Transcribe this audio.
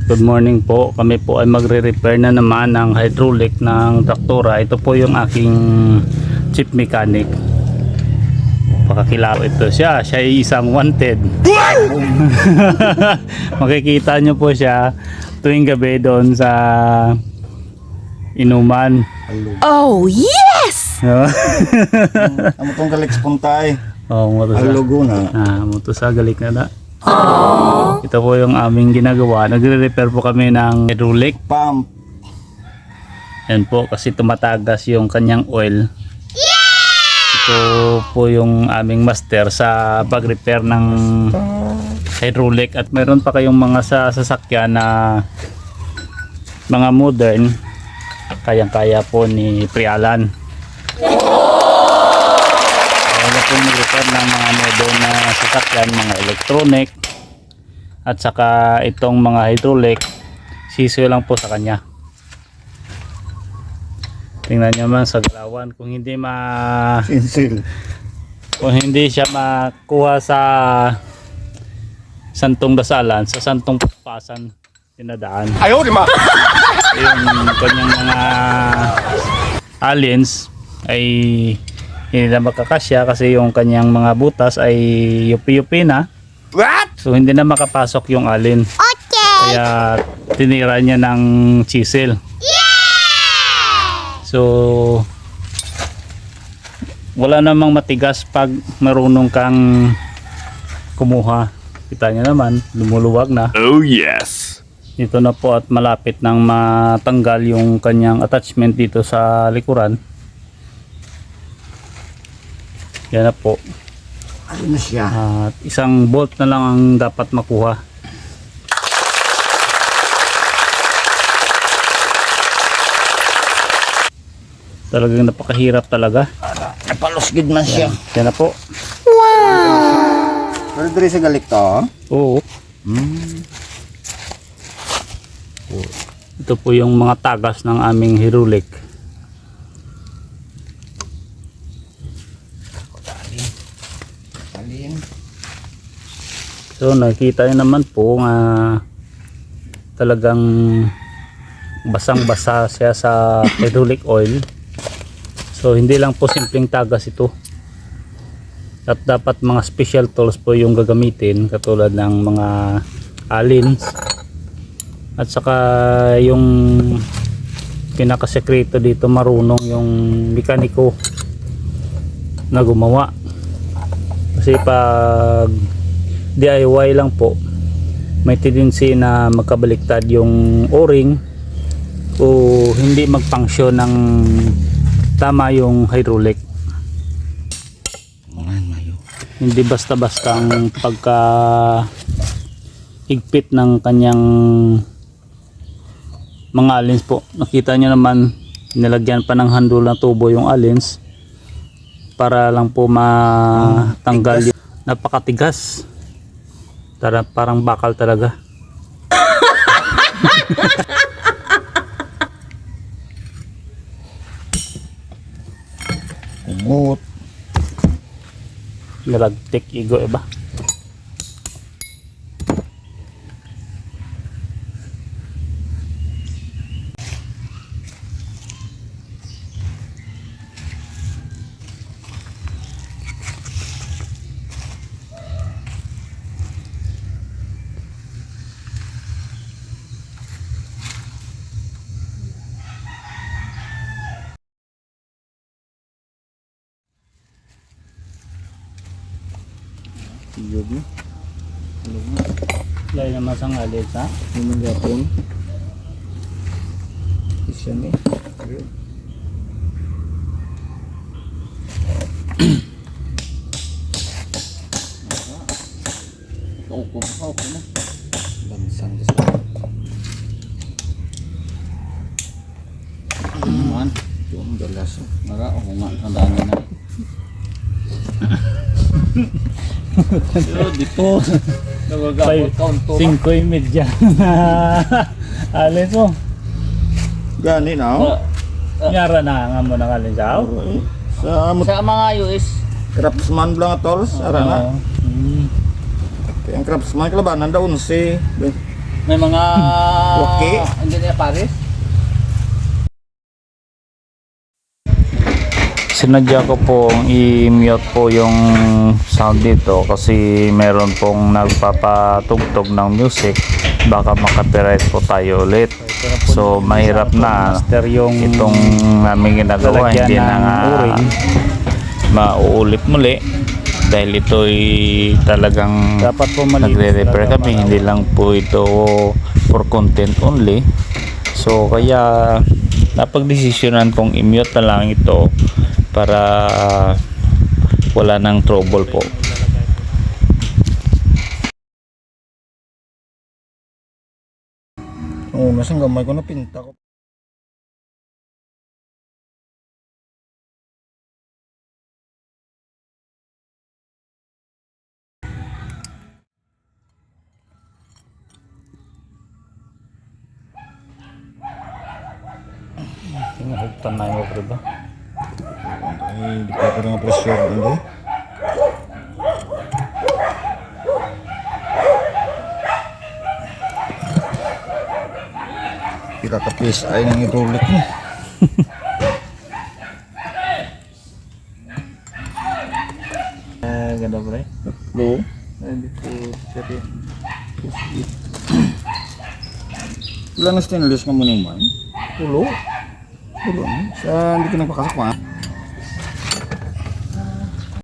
Good morning po. Kami po ay magre-repair na naman ng hydraulic ng traktora. Ito po yung aking chief mechanic. Pakakilala ito siya. Siya ay isang wanted. Makikita nyo po siya tuwing gabi doon sa inuman. Oh, yes! Amo tong kaliks puntay. Oh, mo to sa. Alugo na. Mo to sa galik na da. Ito po yung aming ginagawa. Nagre-repair po kami ng hydraulic. Pump. Yan po kasi tumatagas yung kanyang oil. Ito po yung aming master sa pag-repair ng hydraulic. At meron pa kayong mga sasakyan na mga modern. Kayang-kaya po ni Prialan. Kaya po mag-repair ng mga modern na sasakyan, mga electronic. At saka itong mga hydraulic, sisiyo lang po sa kanya. Tingnan nyo man sa galawan, kung hindi Sinsil. kung hindi siya makuha sa santong dasalan, sa santong pasan dinadaan. Ayaw di ma. Yung kanyang mga aliens ay hindi na makakasya kasi yung kanyang mga butas ay yupi-yupi na. What? So hindi na makapasok yung alien. Kaya tinira niya ng chisel. So wala namang matigas pag marunong kang kumuha. Kita niya naman, lumuluwag na. Oh yes. Dito na po at malapit nang matanggal yung kanyang attachment dito sa likuran. Yan na po. Ano na siya? At isang bolt na lang ang dapat makuha. Talagang napakahirap talaga. Napalusgid man siya. Yan na po. Pero diri sa galik to. Oo. Ito po yung mga tagas ng aming hydraulic. Alin. So nakita nyo naman po nga talagang basang-basa siya sa hydraulic oil. So hindi lang po simpleng tagas ito. At dapat mga special tools po yung gagamitin katulad ng mga alins. At saka yung pinakasekreto dito, marunong yung mekaniko na gumawa. Kasi pag DIY lang po, may tendency na magkabaliktad yung o-ring o hindi mag-function ng tama yung hydraulic. Hindi basta-basta ang pagka higpit ng kanyang mga alins po. Nakita nyo naman, nilagyan pa ng handle na tubo yung alins para lang po matanggal yung napakatigas. Parang bakal talaga. Umot. Nalagtik igo iba. Iyog na. Lay naman sa alins ha. Yung gapon. Isya ni. Opo na. Lansang sa. Man, yung dalas. Mara ako nga tandaan na. Yo dito. Nagagawal count to. 5:30. Alins mo. Gani na. Nyara na nga mo ng alins aw. Sa mga US. craftsman lang tolls. Ara na. Ang craftsman kalabanan daw si May mga... Waki? Hindi na Paris? Sinadya ko pong i-mute po yung sound dito kasi meron pong nagpapatugtog ng music, baka makapiright po tayo ulit. So mahirap na itong aming ginagawa, hindi na nga mauulit muli dahil ito'y talagang Dapat po malinis nagre-repair talaga kami, hindi lang po ito for content only. So kaya napagdesisyonan kong i-mute na lang ito para wala nang trouble po. Oo, nasang gamay ko na pinta ko. Hugtan na yung okra ba? Ay, di pa ko nga pressure hindi. Pinakapis ay nang hydraulic mo. Ganda bro. Oo. Hindi po seri. Wala na stainless nga mo naman. Pulo. Pulo. Sa hindi ka nagpakasok ha.